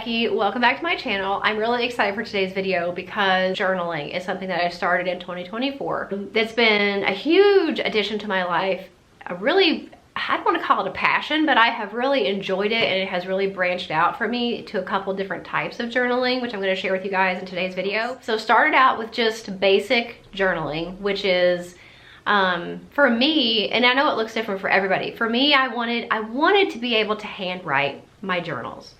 Becky. Welcome back to my channel. I'm really excited for today's video because journaling is something that I started in 2024. It's been a huge addition to my life. I don't want to call it a passion, but I have really enjoyed it, and it has really branched out for me to a couple different types of journaling, which I'm going to share with you guys in today's video. So started out with just basic journaling, which is for me, and I know it looks different for everybody. For me, I wanted to be able to handwrite my journals.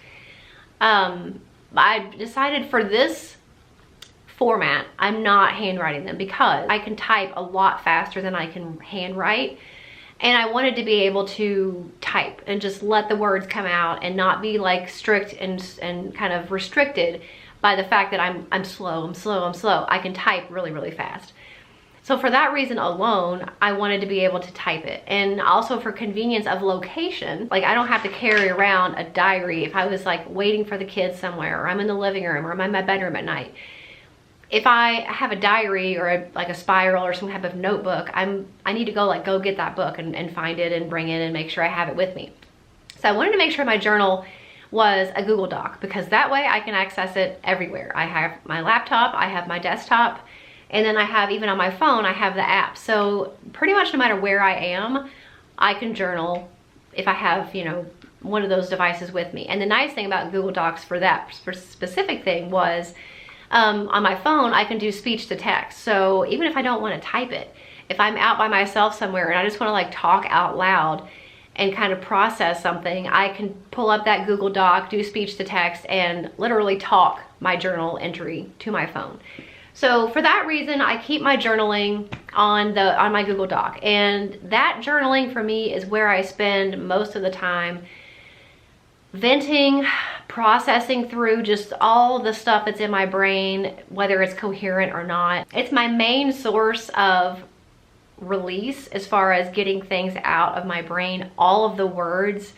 I decided for this format, I'm not handwriting them because I can type a lot faster than I can handwrite. And I wanted to be able to type and just let the words come out and not be like strict and kind of restricted by the fact that I'm slow. I can type really, really fast. So for that reason alone, I wanted to be able to type it. And also for convenience of location, like I don't have to carry around a diary if I was like waiting for the kids somewhere, or I'm in the living room, or I'm in my bedroom at night. If I have a diary or like a spiral or some type of notebook, I need to go get that book and find it and bring it and make sure I have it with me. So I wanted to make sure my journal was a Google Doc, because that way I can access it everywhere. I have my laptop, I have my desktop, and then I have, even on my phone, I have the app. So pretty much no matter where I am, I can journal if I have, one of those devices with me. And the nice thing about Google Docs for that specific thing was, on my phone, I can do speech to text. So even if I don't want to type it, if I'm out by myself somewhere and I just want to like talk out loud and kind of process something, I can pull up that Google Doc, do speech to text, and literally talk my journal entry to my phone. So for that reason, I keep my journaling on my Google Doc, and that journaling for me is where I spend most of the time venting, processing through just all the stuff that's in my brain, whether it's coherent or not. It's my main source of release as far as getting things out of my brain, all of the words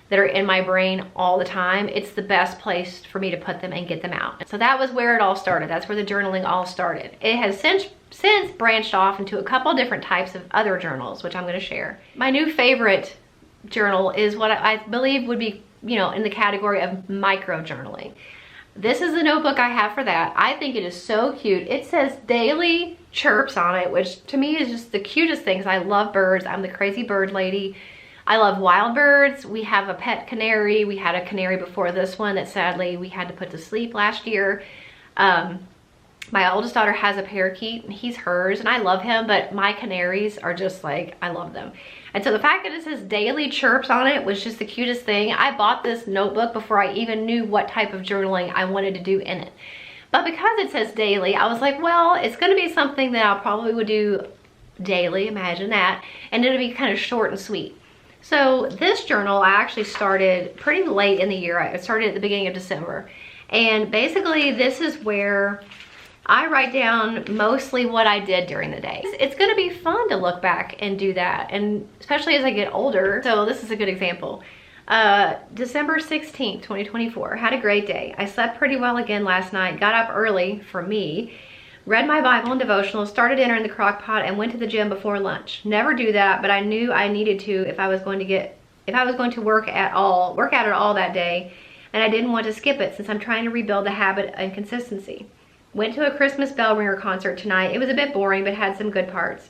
that are in my brain all the time. It's the best place for me to put them and get them out. So that was where it all started. That's where the journaling all started. It has since branched off into a couple different types of other journals, which I'm going to share. My new favorite journal is what I believe would be, in the category of micro journaling. This is the notebook I have for that. I think it is so cute. It says daily chirps on it, which to me is just the cutest thing, because I love birds. I'm the crazy bird lady. I love wild birds. We have a pet canary. We had a canary before this one that sadly we had to put to sleep last year. My oldest daughter has a parakeet, and he's hers, and I love him, but my canaries are just like, I love them. And so the fact that it says daily chirps on it was just the cutest thing. I bought this notebook before I even knew what type of journaling I wanted to do in it. But because it says daily, I was like, well, it's gonna be something that I probably would do daily, imagine that, and it'll be kind of short and sweet. So this journal I actually started pretty late in the year. I started at the beginning of December. And basically this is where I write down mostly what I did during the day. It's gonna be fun to look back and do that, and especially as I get older. So this is a good example. December 16th, 2024, had a great day. I slept pretty well again last night, got up early for me, read my Bible and devotional, started dinner in the crock pot, and went to the gym before lunch. Never do that, but I knew I needed to if I was going to work at it all that day, and I didn't want to skip it since I'm trying to rebuild the habit and consistency. Went to a Christmas bell ringer concert tonight. It was a bit boring, but had some good parts.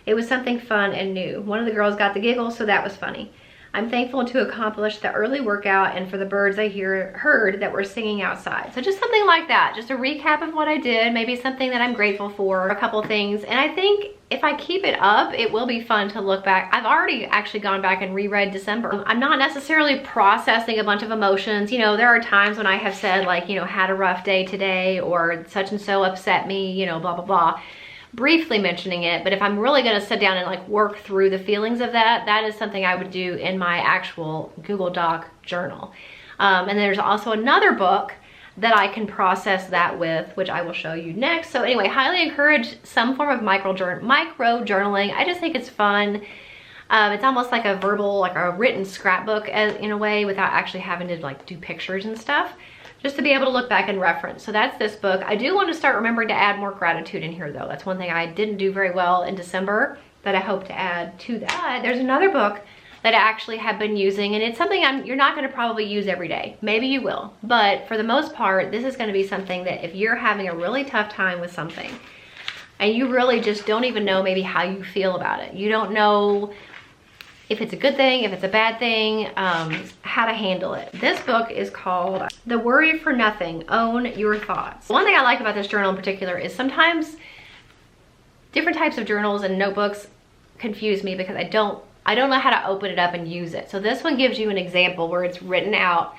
It was something fun and new. One of the girls got the giggles, so that was funny. I'm thankful to accomplish the early workout and for the birds I heard that were singing outside. So just something like that, just a recap of what I did, maybe something that I'm grateful for, a couple things. And I think if I keep it up, it will be fun to look back. I've already actually gone back and reread December. I'm not necessarily processing a bunch of emotions. There are times when I have said like, had a rough day today, or such and so upset me, blah, blah, blah. Briefly mentioning it, but if I'm really gonna sit down and like work through the feelings of that is something I would do in my actual Google Doc journal. And there's also another book that I can process that with, which I will show you next. So anyway, highly encourage some form of micro journaling. I just think it's fun. It's almost like a verbal, like a written scrapbook in a way, without actually having to like do pictures and stuff, just to be able to look back and reference. So that's this book. I do want to start remembering to add more gratitude in here though. That's one thing I didn't do very well in December that I hope to add to that. There's another book that I actually have been using, and it's something you're not going to probably use every day. Maybe you will, but for the most part, this is going to be something that if you're having a really tough time with something and you really just don't even know maybe how you feel about it, you don't know if it's a good thing, if it's a bad thing, how to handle it. This book is called The Worry for Nothing, Own Your Thoughts. One thing I like about this journal in particular is sometimes different types of journals and notebooks confuse me because I don't know how to open it up and use it. So this one gives you an example where it's written out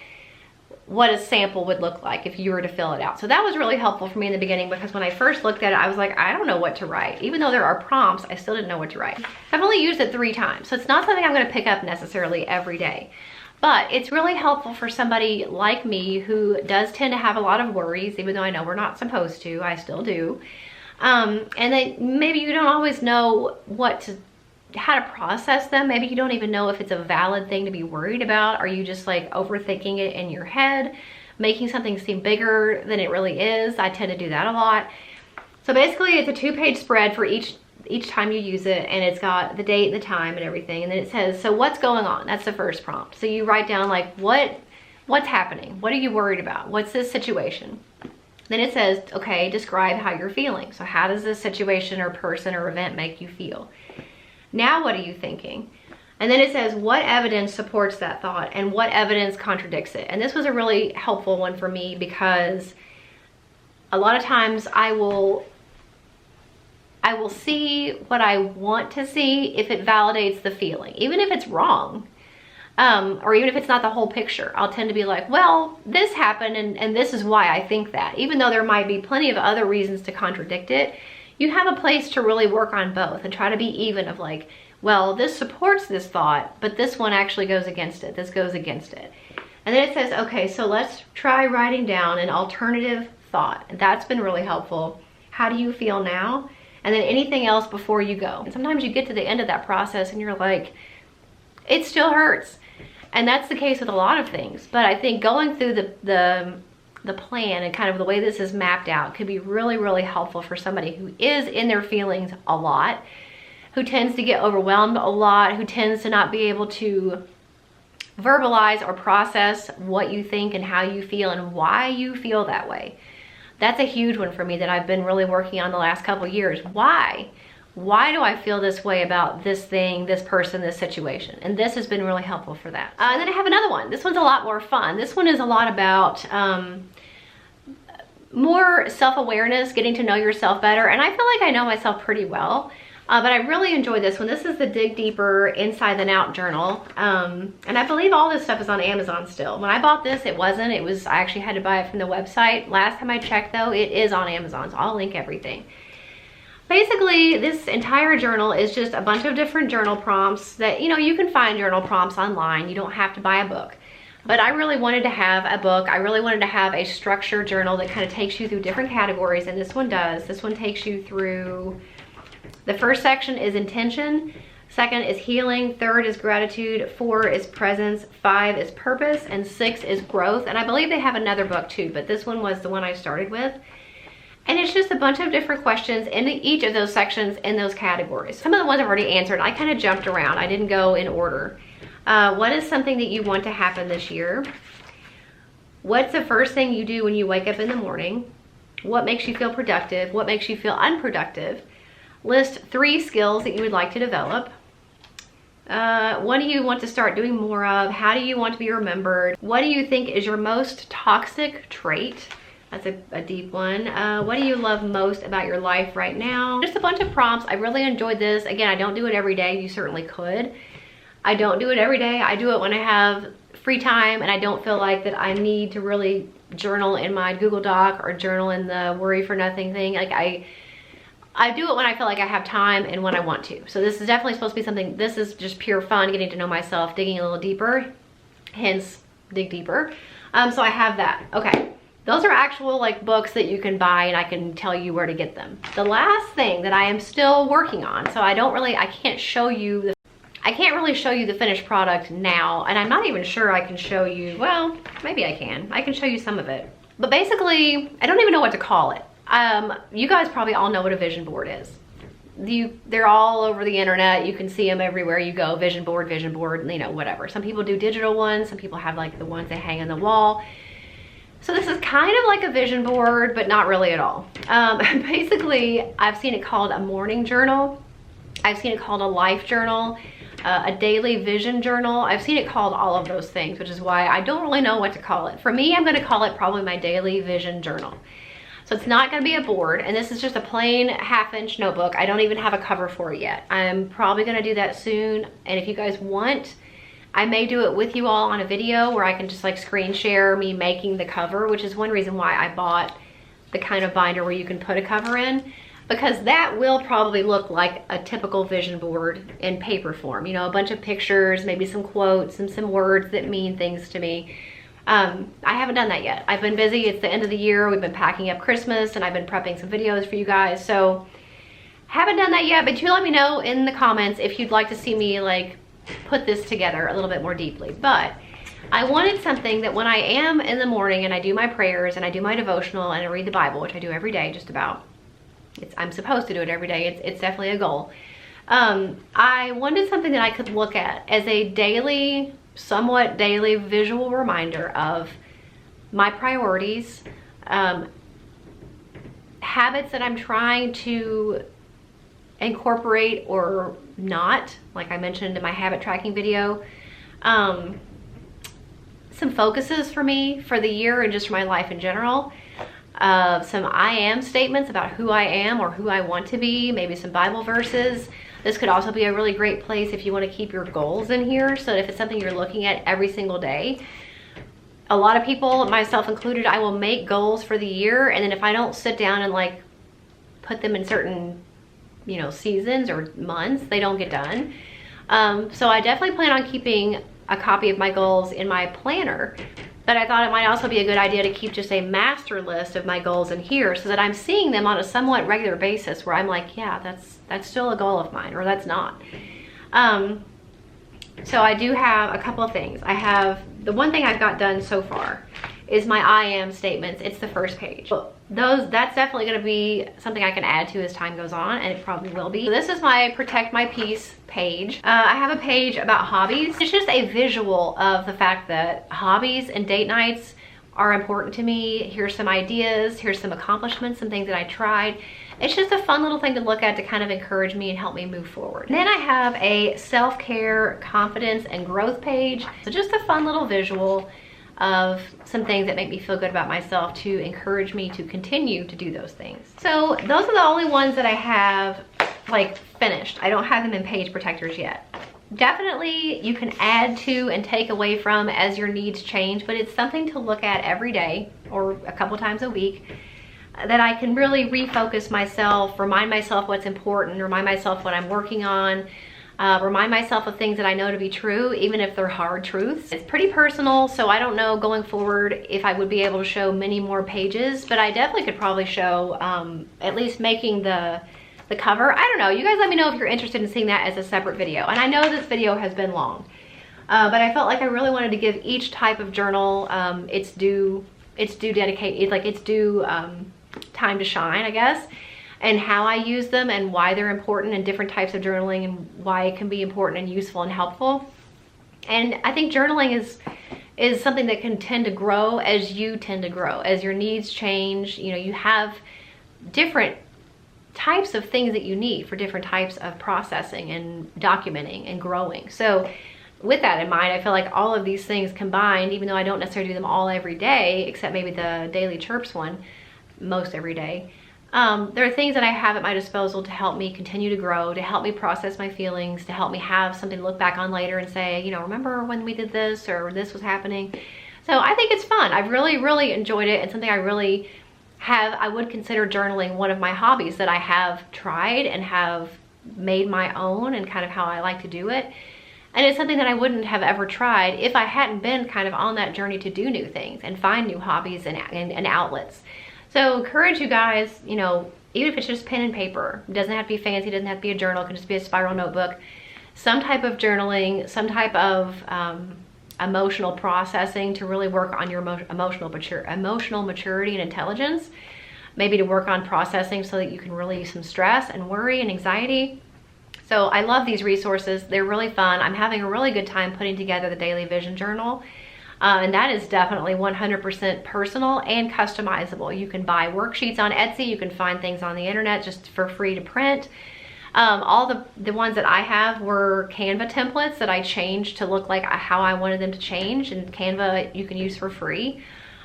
what a sample would look like if you were to fill it out. So that was really helpful for me in the beginning because when I first looked at it, I was like, I don't know what to write. Even though there are prompts, I still didn't know what to write. I've only used it 3 times, so it's not something I'm gonna pick up necessarily every day. But it's really helpful for somebody like me who does tend to have a lot of worries, even though I know we're not supposed to, I still do. And then maybe you don't always know how to process them. Maybe you don't even know if it's a valid thing to be worried about. Are you just like overthinking it in your head, making something seem bigger than it really is? I tend to do that a lot. So basically it's a 2-page spread for each time you use it, and it's got the date, the time, and everything. And then it says, so what's going on? That's the first prompt. So you write down like, what's happening? What are you worried about? What's this situation? Then it says, okay, describe how you're feeling. So how does this situation or person or event make you feel? Now what are you thinking? And then it says what evidence supports that thought and what evidence contradicts it. And this was a really helpful one for me because a lot of times I will see what I want to see if it validates the feeling, even if it's wrong. Or even if it's not the whole picture. I'll tend to be like, well, this happened and this is why I think that. Even though there might be plenty of other reasons to contradict it, you have a place to really work on both and try to be even of like, well, this supports this thought, but this one actually goes against it. This goes against it. And then it says, okay, so let's try writing down an alternative thought. And that's been really helpful. How do you feel now? And then anything else before you go. And sometimes you get to the end of that process and you're like, it still hurts. And that's the case with a lot of things. But I think going through the plan and kind of the way this is mapped out could be really, really helpful for somebody who is in their feelings a lot, who tends to get overwhelmed a lot, who tends to not be able to verbalize or process what you think and how you feel and why you feel that way. That's a huge one for me that I've been really working on the last couple of years. Why? Why do I feel this way about this thing, this person, this situation? And this has been really helpful for that. And then I have another one. This one's a lot more fun. This one is a lot about more self-awareness, getting to know yourself better. And I feel like I know myself pretty well, but I really enjoy this one. This is the Dig Deeper Inside the Out journal. And I believe all this stuff is on Amazon still. When I bought this, it wasn't. I actually had to buy it from the website. Last time I checked though, it is on Amazon, so I'll link everything. Basically, this entire journal is just a bunch of different journal prompts that, you know, you can find journal prompts online. You don't have to buy a book. But I really wanted to have a book. I really wanted to have a structured journal that kind of takes you through different categories, and this one does. This one takes you through, the first section is intention, second is healing, third is gratitude, 4 is presence, 5 is purpose, and 6 is growth. And I believe they have another book too, but this one was the one I started with. And it's just a bunch of different questions in each of those sections in those categories. Some of the ones I've already answered, I kind of jumped around. I didn't go in order. What is something that you want to happen this year? What's the first thing you do when you wake up in the morning? What makes you feel productive? What makes you feel unproductive? List 3 skills that you would like to develop. What do you want to start doing more of? How do you want to be remembered? What do you think is your most toxic trait? That's a deep one. What do you love most about your life right now? Just a bunch of prompts. I really enjoyed this. Again, I don't do it every day. You certainly could. I don't do it every day. I do it when I have free time and I don't feel like that I need to really journal in my Google Doc or journal in the Worry for Nothing thing. Like I do it when I feel like I have time and when I want to. So this is definitely supposed to be something, this is just pure fun, getting to know myself, digging a little deeper, hence Dig Deeper. So I have that. Okay. Those are actual like books that you can buy and I can tell you where to get them. The last thing that I am still working on, so I can't really show you the finished product now, and I'm not even sure I can show you, well, maybe I can show you some of it. But basically, I don't even know what to call it. You guys probably all know what a vision board is. they're all over the internet. You can see them everywhere you go. Vision board, you know, whatever. Some people do digital ones. Some people have like the ones that hang on the wall. So this is kind of like a vision board, but not really at all. Basically, I've seen it called a morning journal. I've seen it called a life journal, a daily vision journal. I've seen it called all of those things, which is why I don't really know what to call it. For me, I'm gonna call it probably my daily vision journal. So it's not gonna be a board, and this is just a plain 1/2-inch notebook. I don't even have a cover for it yet. I'm probably gonna do that soon, and if you guys want, I may do it with you all on a video where I can just like screen share me making the cover, which is one reason why I bought the kind of binder where you can put a cover in, because that will probably look like a typical vision board in paper form. You know, a bunch of pictures, maybe some quotes and some words that mean things to me. I haven't done that yet. I've been busy. It's the end of the year. We've been packing up Christmas and I've been prepping some videos for you guys. So haven't done that yet, but do let me know in the comments if you'd like to see me like put this together a little bit more deeply. But I wanted something that when I am in the morning and I do my prayers and I do my devotional and I read the Bible, which I do every day just about. I'm supposed to do it every day. It's definitely a goal. I wanted something that I could look at as a daily, somewhat daily visual reminder of my priorities, habits that I'm trying to incorporate or not, like I mentioned in my habit tracking video, some focuses for me for the year and just for my life in general, some I am statements about who I am or who I want to be, maybe some Bible verses. This could also be a really great place if you want to keep your goals in here, so that if it's something you're looking at every single day. A lot of people, myself included, I will make goals for the year, and then if I don't sit down and like put them in certain, you know, seasons or months, they don't get done. So I definitely plan on keeping a copy of my goals in my planner, but I thought it might also be a good idea to keep just a master list of my goals in here so that I'm seeing them on a somewhat regular basis where I'm like, yeah, that's still a goal of mine, or that's not. So I do have a couple of things. I have, the one thing I've got done so far is my I am statements. It's the first page. That's definitely gonna be something I can add to as time goes on, and it probably will be. So this is my Protect My Peace page. I have a page about hobbies. It's just a visual of the fact that hobbies and date nights are important to me. Here's some ideas, here's some accomplishments, some things that I tried. It's just a fun little thing to look at to kind of encourage me and help me move forward. And then I have a self-care, confidence, and growth page. So just a fun little visual of some things that make me feel good about myself to encourage me to continue to do those things. So those are the only ones that I have like finished. I don't have them in page protectors yet. Definitely you can add to and take away from as your needs change, but it's something to look at every day or a couple times a week that I can really refocus myself, remind myself what's important, remind myself what I'm working on, remind myself of things that I know to be true, even if they're hard truths. It's pretty personal, so I don't know going forward if I would be able to show many more pages, but I definitely could probably show at least making the cover. I don't know, you guys let me know if you're interested in seeing that as a separate video. And I know this video has been long, but I felt like I really wanted to give each type of journal its due time to shine, I guess, and how I use them and why they're important in different types of journaling and why it can be important and useful and helpful. And I think journaling is something that can tend to grow as you tend to grow, as your needs change. You know, you have different types of things that you need for different types of processing and documenting and growing. So with that in mind, I feel like all of these things combined, even though I don't necessarily do them all every day, except maybe the daily Chirps one, most every day, there are things that I have at my disposal to help me continue to grow, to help me process my feelings, to help me have something to look back on later and say, you know, remember when we did this or this was happening. So I think it's fun. I've really enjoyed it, and something I would consider journaling one of my hobbies that I have tried and have made my own and kind of how I like to do it. And it's something that I wouldn't have ever tried if I hadn't been kind of on that journey to do new things and find new hobbies and outlets. So encourage you guys, you know, even if it's just pen and paper, it doesn't have to be fancy, it doesn't have to be a journal, it can just be a spiral notebook, some type of journaling, some type of emotional processing to really work on your emotional maturity and intelligence. maybe to work on processing so that you can release some stress and worry and anxiety. So I love these resources. They're really fun. I'm having a really good time putting together the Daily Vision Journal. And that is definitely 100% personal and customizable. You can buy worksheets on Etsy. You can find things on the internet just for free to print. All the ones that I have were Canva templates that I changed to look like how I wanted them to change, and Canva you can use for free.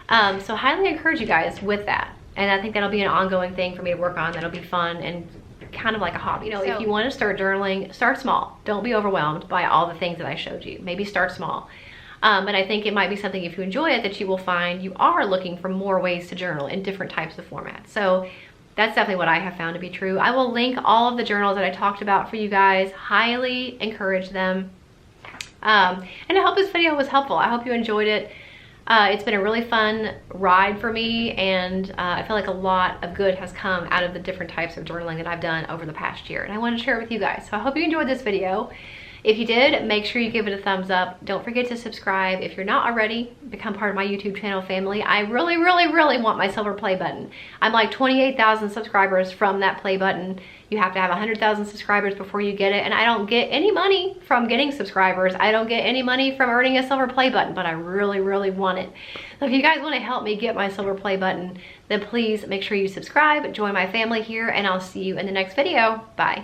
So highly encourage you guys with that. And I think that'll be an ongoing thing for me to work on. That'll be fun and kind of like a hobby. You know, if you want to start journaling, start small. Don't be overwhelmed by all the things that I showed you. Maybe start small. But I think it might be something, if you enjoy it, that you will find you are looking for more ways to journal in different types of formats. So that's definitely what I have found to be true. I will link all of the journals that I talked about for you guys. Highly encourage them. And I hope this video was helpful. I hope you enjoyed it. It's been a really fun ride for me, and I feel like a lot of good has come out of the different types of journaling that I've done over the past year, and I want to share it with you guys. So I hope you enjoyed this video. If you did, make sure you give it a thumbs up. Don't forget to subscribe. If you're not already, become part of my YouTube channel family. I really, really, really want my silver play button. I'm like 28,000 subscribers from that play button. You have to have 100,000 subscribers before you get it, and I don't get any money from getting subscribers. I don't get any money from earning a silver play button, but I really, really want it. So if you guys want to help me get my silver play button, then please make sure you subscribe, join my family here, and I'll see you in the next video. Bye.